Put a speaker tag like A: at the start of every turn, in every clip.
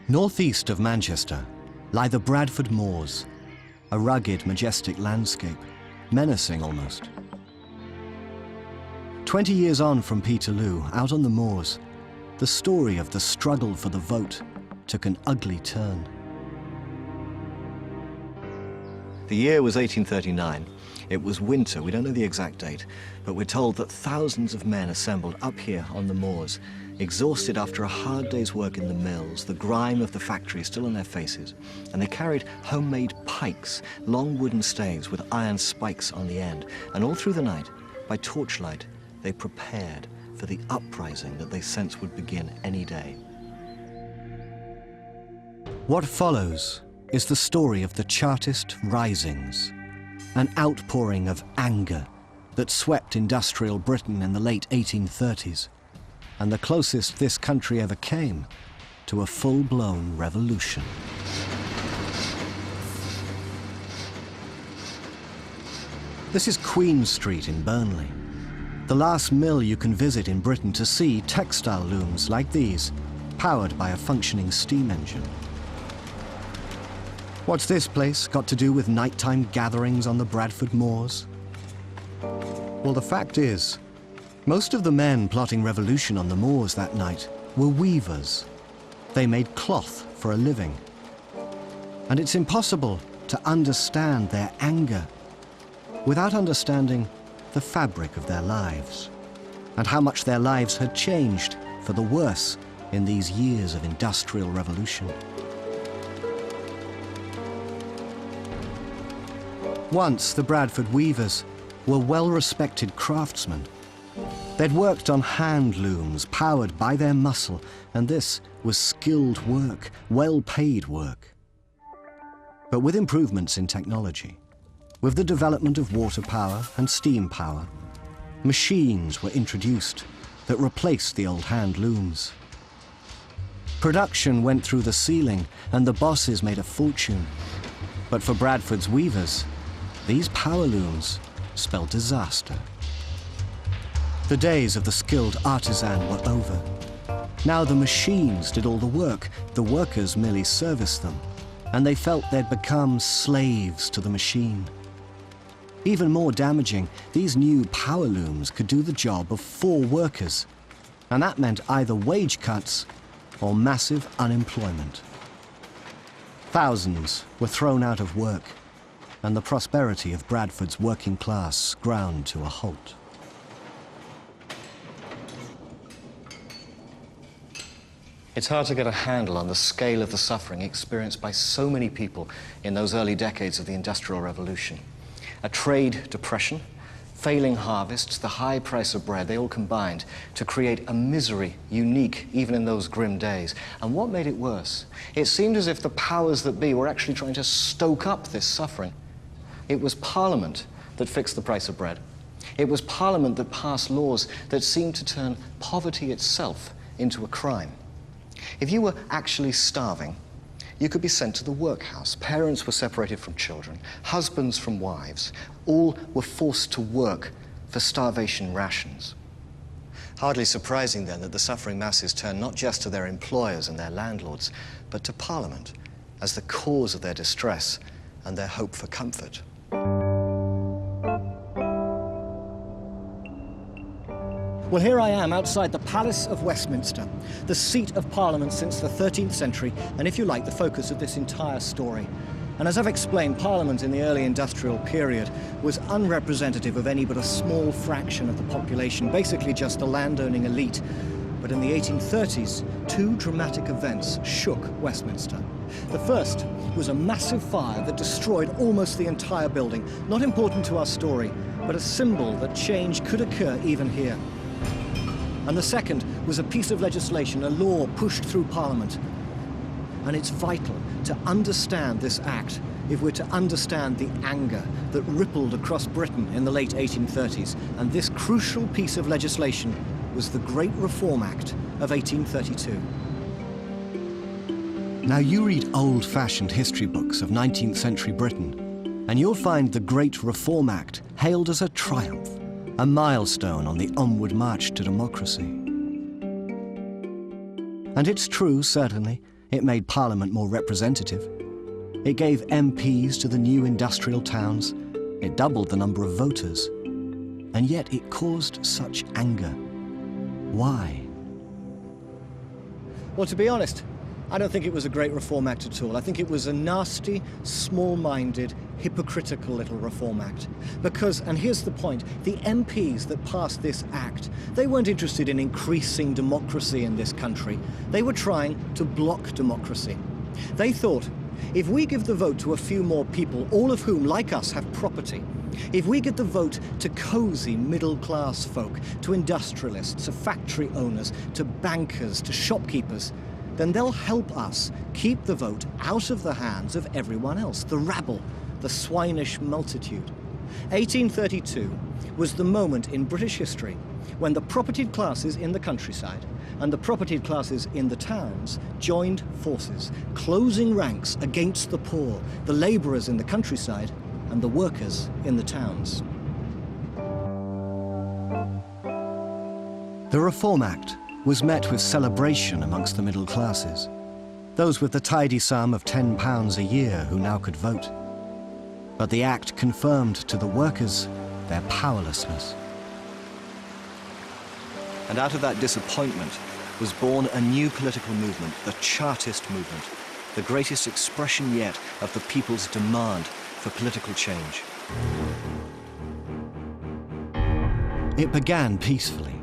A: Northeast of Manchester lie the Bradford Moors, a rugged, majestic landscape, menacing almost. 20 years on from Peterloo, out on the moors, the story of the struggle for the vote took an ugly turn. The year was 1839. It was winter, we don't know the exact date, but we're told that thousands of men assembled up here on the moors, exhausted after a hard day's work in the mills, the grime of the factory still on their faces, and they carried homemade pikes, long wooden staves with iron spikes on the end, and all through the night, by torchlight, they prepared for the uprising that they sensed would begin any day. What follows is the story of the Chartist risings, an outpouring of anger that swept industrial Britain in the late 1830s, and the closest this country ever came to a full-blown revolution. This is Queen Street in Burnley, the last mill you can visit in Britain to see textile looms like these, powered by a functioning steam engine. What's this place got to do with nighttime gatherings on the Bradford Moors? Well, the fact is, most of the men plotting revolution on the moors that night were weavers. They made cloth for a living. And it's impossible to understand their anger without understanding the fabric of their lives and how much their lives had changed for the worse in these years of industrial revolution. Once, the Bradford weavers were well-respected craftsmen. They'd worked on hand looms powered by their muscle, and this was skilled work, well-paid work. But with improvements in technology, with the development of water power and steam power, machines were introduced that replaced the old hand looms. Production went through the ceiling, and the bosses made a fortune. But for Bradford's weavers, these power looms spelled disaster. The days of the skilled artisan were over. Now the machines did all the work, the workers merely serviced them, and they felt they'd become slaves to the machine. Even more damaging, these new power looms could do the job of 4 workers, and that meant either wage cuts or massive unemployment. Thousands were thrown out of work, and the prosperity of Bradford's working class ground to a halt. It's hard to get a handle on the scale of the suffering experienced by so many people in those early decades of the Industrial Revolution. A trade depression, failing harvests, the high price of bread, they all combined to create a misery unique even in those grim days. And what made it worse? It seemed as if the powers that be were actually trying to stoke up this suffering. It was Parliament that fixed the price of bread. It was Parliament that passed laws that seemed to turn poverty itself into a crime. If you were actually starving, you could be sent to the workhouse. Parents were separated from children, husbands from wives. All were forced to work for starvation rations. Hardly surprising then that the suffering masses turned not just to their employers and their landlords, but to Parliament as the cause of their distress and their hope for comfort. Well, here I am outside the Palace of Westminster, the seat of Parliament since the 13th century, and if you like, the focus of this entire story. And as I've explained, Parliament in the early industrial period was unrepresentative of any but a small fraction of the population, basically just the landowning elite. But in the 1830s, 2 dramatic events shook Westminster. The first was a massive fire that destroyed almost the entire building. Not important to our story, but a symbol that change could occur even here. And the second was a piece of legislation, a law pushed through Parliament. And it's vital to understand this act if we're to understand the anger that rippled across Britain in the late 1830s. And this crucial piece of legislation was the Great Reform Act of 1832. Now, you read old-fashioned history books of 19th century Britain, and you'll find the Great Reform Act hailed as a triumph, a milestone on the onward march to democracy. And it's true, certainly,
B: It made Parliament more representative. It gave MPs to the new industrial towns. It doubled the number of voters. And yet it caused such anger. Why?
A: Well, to be honest, I don't think it was a great Reform Act at all. I think it was a nasty, small-minded, hypocritical little Reform Act. Because, and here's the point, the MPs that passed this act, they weren't interested in increasing democracy in this country. They were trying to block democracy. They thought, if we give the vote to a few more people, all of whom, like us, have property, if we give the vote to cozy middle-class folk, to industrialists, to factory owners, to bankers, to shopkeepers, then they'll help us keep the vote out of the hands of everyone else, the rabble, the swinish multitude. 1832 was the moment in British history when the propertied classes in the countryside and the propertied classes in the towns joined forces, closing ranks against the poor, the labourers in the countryside and the workers in the towns.
B: The Reform Act was met with celebration amongst the middle classes, those with the tidy sum of £10 a year who now could vote. But the Act confirmed to the workers their powerlessness.
A: And out of that disappointment was born a new political movement, the Chartist movement, the greatest expression yet of the people's demand for political change.
B: It began peacefully.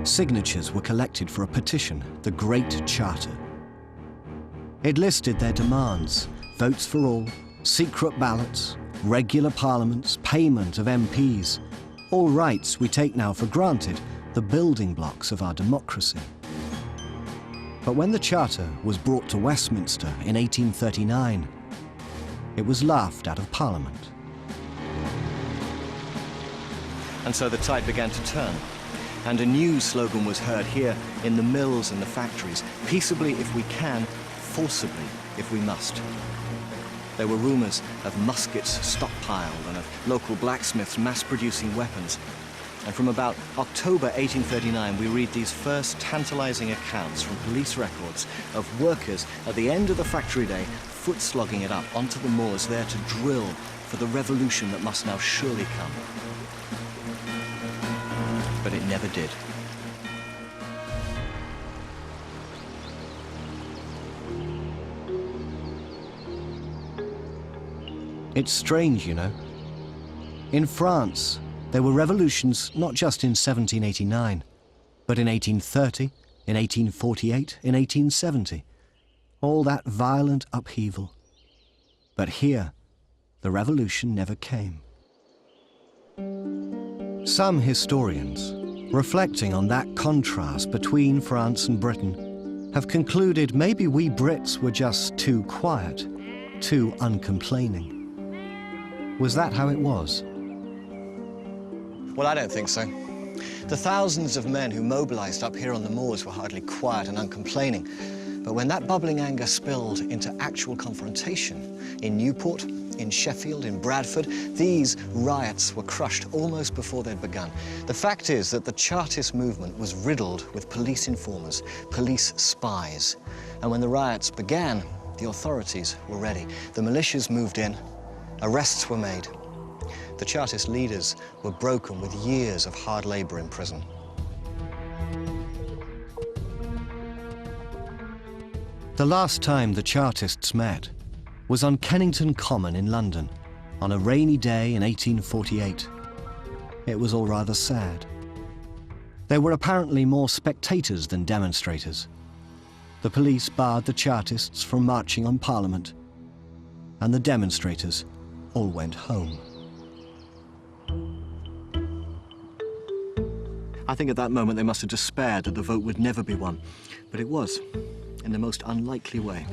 B: Signatures were collected for a petition, the Great Charter. It listed their demands: votes for all, secret ballots, regular parliaments, payment of MPs, all rights we take now for granted, the building blocks of our democracy. But when the Charter was brought to Westminster in 1839, it was laughed out of Parliament.
A: And so the tide began to turn. And a new slogan was heard here in the mills and the factories: peaceably if we can, forcibly if we must. There were rumours of muskets stockpiled and of local blacksmiths mass-producing weapons. And from about October 1839, we read these first tantalising accounts from police records of workers at the end of the factory day foot-slogging it up onto the moors there to drill for the revolution that must now surely come. But it never did.
B: It's strange, you know. In France, there were revolutions not just in 1789, but in 1830, in 1848, in 1870. All that violent upheaval. But here, the revolution never came. Some historians, reflecting on that contrast between France and Britain, have concluded maybe we Brits were just too quiet, too uncomplaining. Was that how it was?
A: Well, I don't think so. The thousands of men who mobilised up here on the moors were hardly quiet and uncomplaining. But when that bubbling anger spilled into actual confrontation in Newport, in Sheffield, in Bradford, these riots were crushed almost before they'd begun. The fact is that the Chartist movement was riddled with police informers, police spies. And when the riots began, the authorities were ready. The militias moved in, arrests were made. The Chartist leaders were broken with years of hard labour in prison.
B: The last time the Chartists met was on Kennington Common in London on a rainy day in 1848. It was all rather sad. There were apparently more spectators than demonstrators. The police barred the Chartists from marching on Parliament, and the demonstrators all went home.
A: I think at that moment they must have despaired that the vote would never be won, but it was, in the most unlikely way.